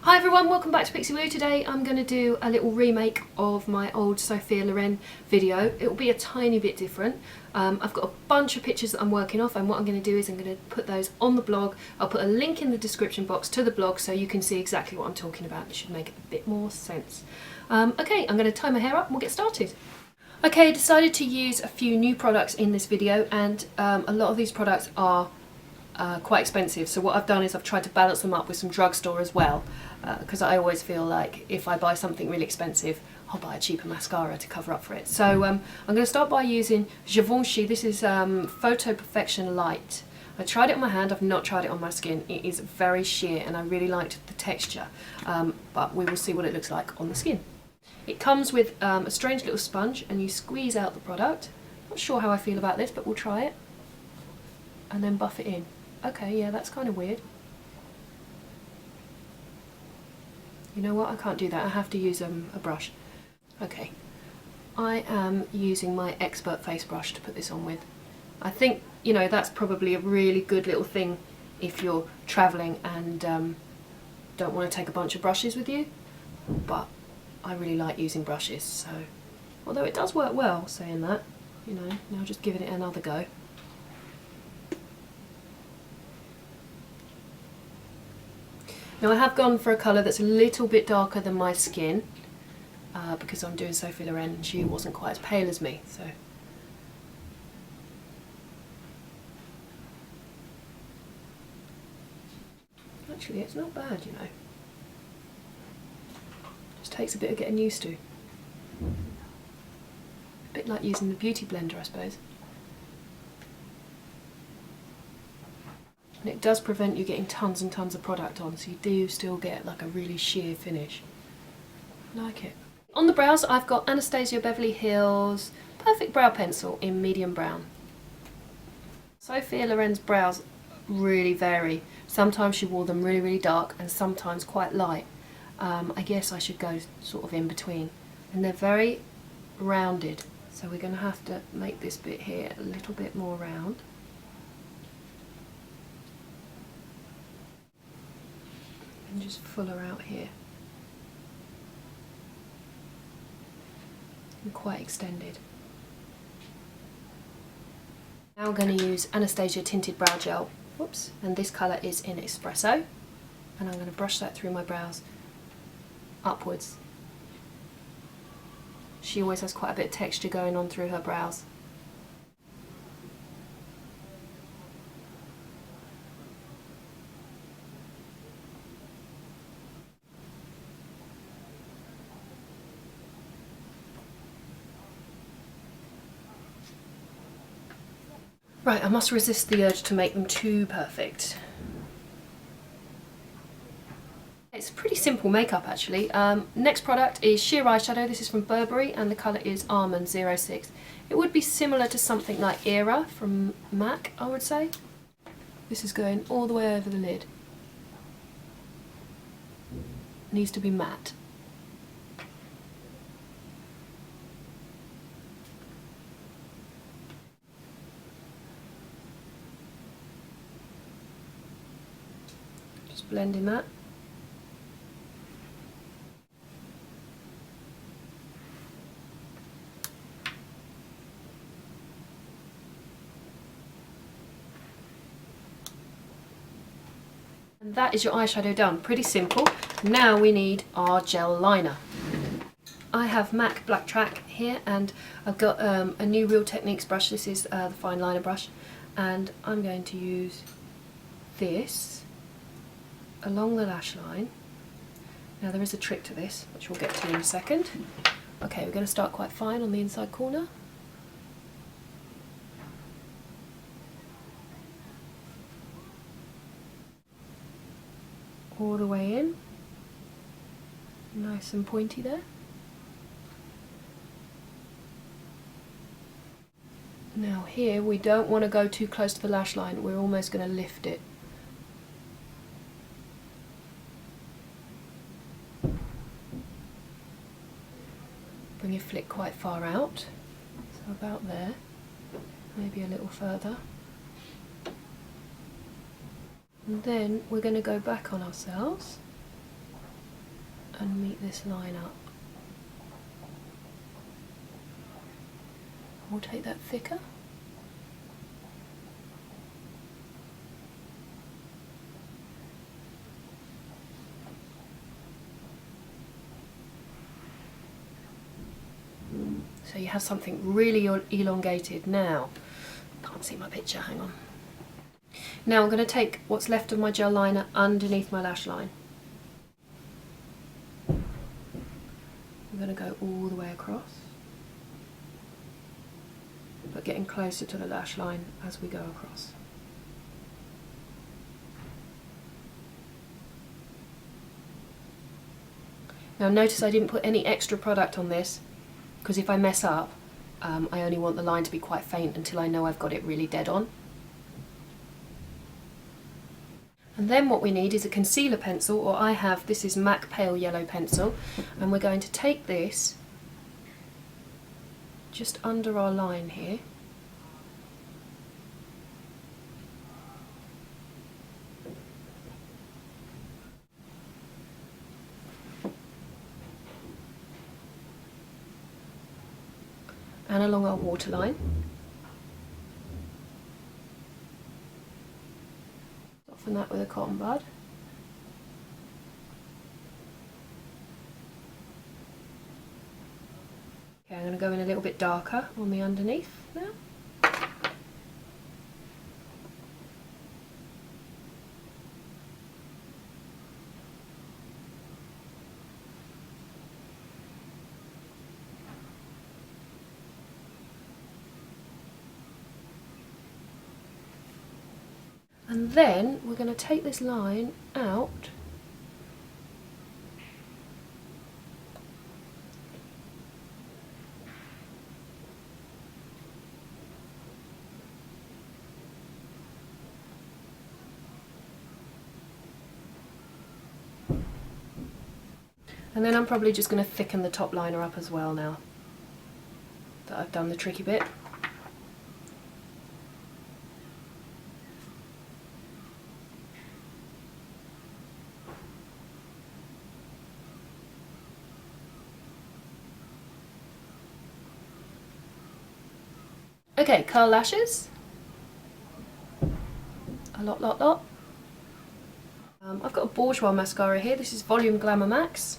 Hi everyone, welcome back to Pixie Woo. Today I'm going to do a little remake of my old Sophia Loren video. It will be a tiny bit different. I've got a bunch of pictures that I'm working off, and what I'm going to do is I'm going to put those on the blog. I'll put a link in the description box to the blog so you can see exactly what I'm talking about. It should make a bit more sense. Okay, I'm going to tie my hair up and we'll get started. Okay, I decided to use a few new products in this video, and a lot of these products are quite expensive, so what I've done is I've tried to balance them up with some drugstore as well, because I always feel like if I buy something really expensive I'll buy a cheaper mascara to cover up for it. So I'm going to start by using Givenchy. This is Photo Perfection Light. I tried it on my hand, I've not tried it on my skin. It is very sheer and I really liked the texture, but we will see what it looks like on the skin. It comes with a strange little sponge and you squeeze out the product. Not sure how I feel about this, but we'll try it. And then buff it in. Okay, yeah, that's kind of weird. You know what, I can't do that, I have to use a brush. Okay, I am using my expert face brush to put this on with. I think, you know, that's probably a really good little thing if you're travelling and don't want to take a bunch of brushes with you, but I really like using brushes, so although it does work well, saying that, you know, now just giving it another go. Now I have gone for a colour that's a little bit darker than my skin, because I'm doing Sophia Loren and she wasn't quite as pale as me, so. Actually, it's not bad, you know. Just takes a bit of getting used to. A bit like using the beauty blender, I suppose. And it does prevent you getting tons and tons of product on, so you do still get like a really sheer finish. I like it. On the brows, I've got Anastasia Beverly Hills Perfect Brow Pencil in medium brown. Sophia Loren's brows really vary. Sometimes she wore them really, really dark and sometimes quite light. I guess I should go sort of in between. And they're very rounded, so we're going to have to make this bit here a little bit more round. And just fuller out here. And quite extended. Now I'm going to use Anastasia Tinted Brow Gel. Whoops. And this colour is in Espresso. And I'm going to brush that through my brows upwards. She always has quite a bit of texture going on through her brows. Right, I must resist the urge to make them too perfect. It's a pretty simple makeup actually. Next product is sheer eyeshadow. This is from Burberry and the colour is Almond 06. It would be similar to something like Era from MAC, I would say. This is going all the way over the lid. Needs to be matte. Blending that. And that is your eyeshadow done. Pretty simple. Now we need our gel liner. I have MAC Black Track here and I've got a new Real Techniques brush. This is the fine liner brush, and I'm going to use this along the lash line. Now there is a trick to this, which we'll get to in a second. Okay, we're going to start quite fine on the inside corner. All the way in. Nice and pointy there. Now here we don't want to go too close to the lash line, we're almost going to lift it. Bring your flick quite far out, so about there, maybe a little further. And then we're going to go back on ourselves and meet this line up. We'll take that thicker. So you have something really elongated. Now, can't see my picture, hang on. Now I'm going to take what's left of my gel liner underneath my lash line. I'm going to go all the way across, but getting closer to the lash line as we go across. Now notice I didn't put any extra product on this, because if I mess up, I only want the line to be quite faint until I know I've got it really dead on. And then what we need is a concealer pencil, or I have, this is MAC Pale Yellow Pencil, and we're going to take this just under our line here. And along our waterline. Soften that with a cotton bud. Okay, I'm going to go in a little bit darker on the underneath now. And then we're going to take this line out and then I'm probably just going to thicken the top liner up as well now that I've done the tricky bit. Okay, curl lashes. A lot. I've got a Bourjois mascara here. This is Volume Glamour Max.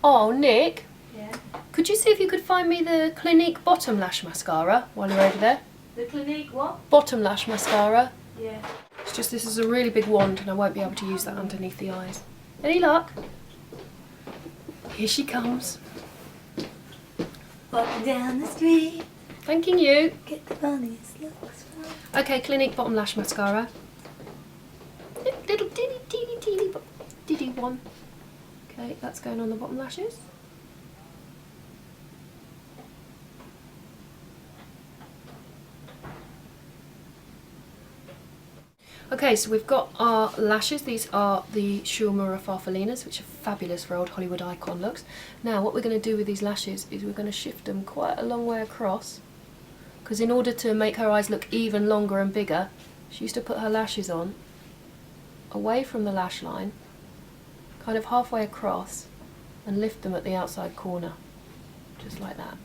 Oh, Nick. Yeah? Could you see if you could find me the Clinique Bottom Lash Mascara while you're over there? The Clinique what? Bottom Lash Mascara. Yeah. It's just this is a really big wand and I won't be able to use that underneath the eyes. Any luck? Here she comes. Walking down the street. Thanking you. Get the funniest looks. Okay, Clinique Bottom Lash Mascara. Little teeny one. Okay, that's going on the bottom lashes. Okay, so we've got our lashes. These are the Shulmura Farfalinas, which are fabulous for old Hollywood icon looks. Now, what we're going to do with these lashes is we're going to shift them quite a long way across, because in order to make her eyes look even longer and bigger, she used to put her lashes on away from the lash line, kind of halfway across, and lift them at the outside corner, just like that.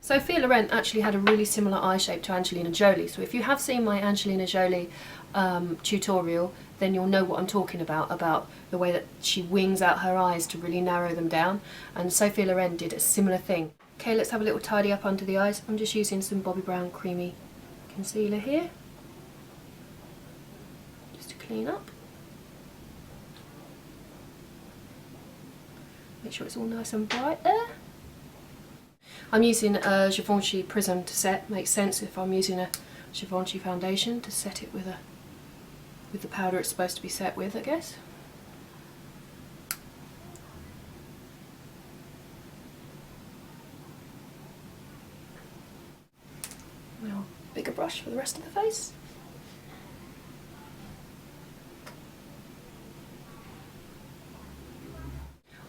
Sophia Loren actually had a really similar eye shape to Angelina Jolie, so if you have seen my Angelina Jolie tutorial, then you'll know what I'm talking about the way that she wings out her eyes to really narrow them down, and Sophia Loren did a similar thing. Okay, let's have a little tidy up under the eyes. I'm just using some Bobbi Brown Creamy concealer here, just to clean up. Make sure it's all nice and bright there. I'm using a Givenchy Prism to set. Makes sense if I'm using a Givenchy foundation to set it with the powder it's supposed to be set with, I guess. Now, bigger brush for the rest of the face.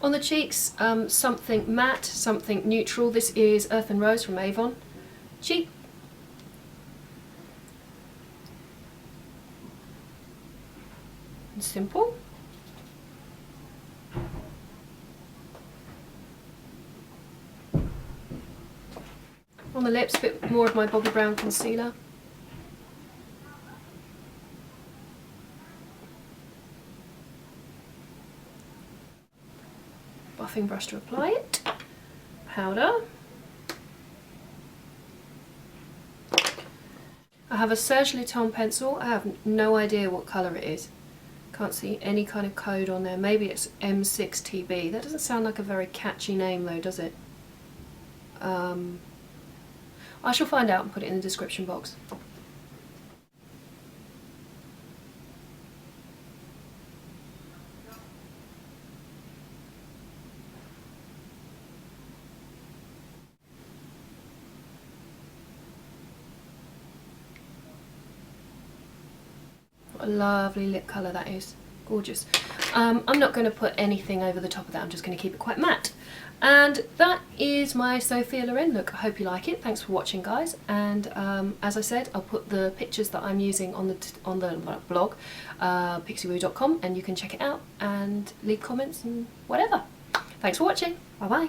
On the cheeks, something matte, something neutral. This is Earth and Rose from Avon. Cheek. And simple. On the lips, a bit more of my Bobbi Brown concealer. Buffing brush to apply it. Powder. I have a Serge Lutton pencil. I have no idea what colour it is. Can't see any kind of code on there. Maybe it's M6TB. That doesn't sound like a very catchy name though, does it? I shall find out and put it in the description box. What a lovely lip colour that is. Gorgeous. I'm not going to put anything over the top of that. I'm just going to keep it quite matte. And that is my Sophia Loren look. I hope you like it. Thanks for watching, guys. And as I said, I'll put the pictures that I'm using on the blog, pixiewoo.com, and you can check it out and leave comments and whatever. Thanks for watching. Bye bye.